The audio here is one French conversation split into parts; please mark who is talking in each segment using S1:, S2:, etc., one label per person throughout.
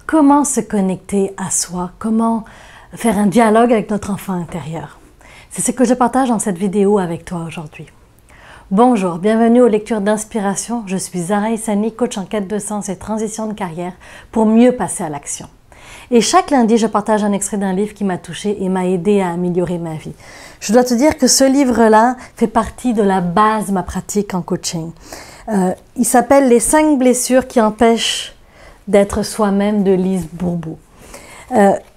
S1: comment se connecter à soi, comment faire un dialogue avec notre enfant intérieur. C'est ce que je partage dans cette vidéo avec toi aujourd'hui. Bonjour, bienvenue aux lectures d'inspiration. Je suis Zahra Issani, coach en quête de sens et transition de carrière pour mieux passer à l'action. Et chaque lundi, je partage un extrait d'un livre qui m'a touchée et m'a aidé à améliorer ma vie. Je dois te dire que ce livre-là fait partie de la base de ma pratique en coaching. Il s'appelle « Les 5 blessures qui empêchent d'être soi-même » de Lise Bourbeau.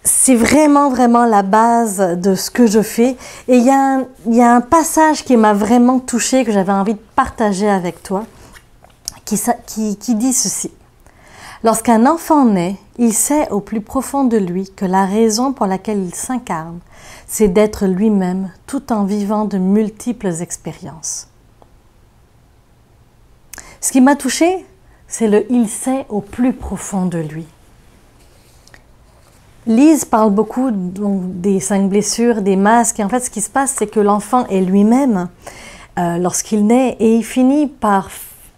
S1: C'est vraiment la base de ce que je fais. Et il y a un passage qui m'a vraiment touchée, que j'avais envie de partager avec toi, qui dit ceci. Lorsqu'un enfant naît, il sait au plus profond de lui que la raison pour laquelle il s'incarne, c'est d'être lui-même tout en vivant de multiples expériences. Ce qui m'a touchée, c'est le « il sait au plus profond de lui ». Lise parle beaucoup des 5 blessures, des masques, et en fait ce qui se passe, c'est que l'enfant est lui-même lorsqu'il naît, et il finit par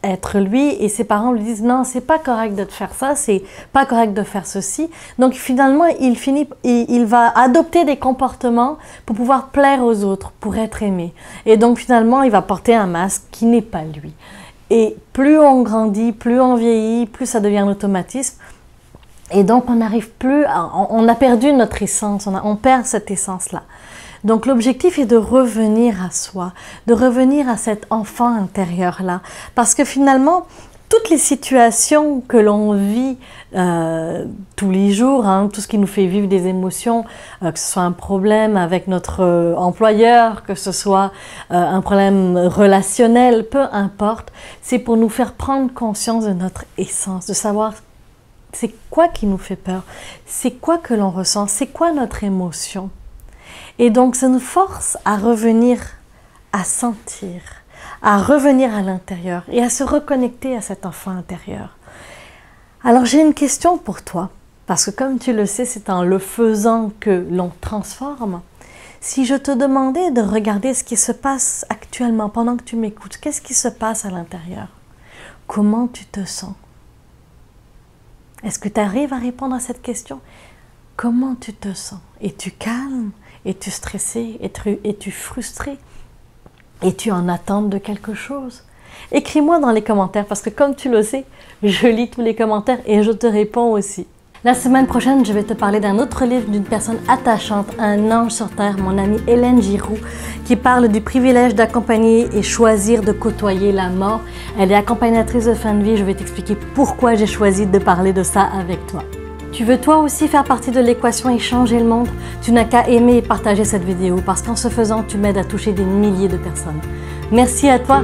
S1: être lui, et ses parents lui disent non, c'est pas correct de faire ça, c'est pas correct de faire ceci. Donc finalement il va adopter des comportements pour pouvoir plaire aux autres, pour être aimé, et donc finalement il va porter un masque qui n'est pas lui. Et plus on grandit, plus on vieillit, plus ça devient un automatisme. Et donc on n'arrive plus, on a perdu notre essence, on perd cette essence-là. Donc l'objectif est de revenir à soi, de revenir à cet enfant intérieur-là. Parce que finalement, toutes les situations que l'on vit tous les jours, tout ce qui nous fait vivre des émotions, que ce soit un problème avec notre employeur, que ce soit un problème relationnel, peu importe, c'est pour nous faire prendre conscience de notre essence, de savoir c'est quoi qui nous fait peur, c'est quoi que l'on ressent, c'est quoi notre émotion. Et donc ça nous force à revenir à sentir, à revenir à l'intérieur et à se reconnecter à cet enfant intérieur. Alors j'ai une question pour toi, parce que comme tu le sais, c'est en le faisant que l'on transforme. Si je te demandais de regarder ce qui se passe actuellement pendant que tu m'écoutes, qu'est-ce qui se passe à l'intérieur? Comment tu te sens? Est-ce que tu arrives à répondre à cette question? Comment tu te sens? Es-tu calme? Es-tu stressé? Es-tu frustré? Es-tu en attente de quelque chose? Écris-moi dans les commentaires, parce que comme tu le sais, je lis tous les commentaires et je te réponds aussi. La semaine prochaine, je vais te parler d'un autre livre d'une personne attachante, un ange sur terre, mon amie Hélène Giroux, qui parle du privilège d'accompagner et choisir de côtoyer la mort. Elle est accompagnatrice de fin de vie, je vais t'expliquer pourquoi j'ai choisi de parler de ça avec toi. Tu veux toi aussi faire partie de l'équation et changer le monde? Tu n'as qu'à aimer et partager cette vidéo, parce qu'en ce faisant, tu m'aides à toucher des milliers de personnes. Merci à toi!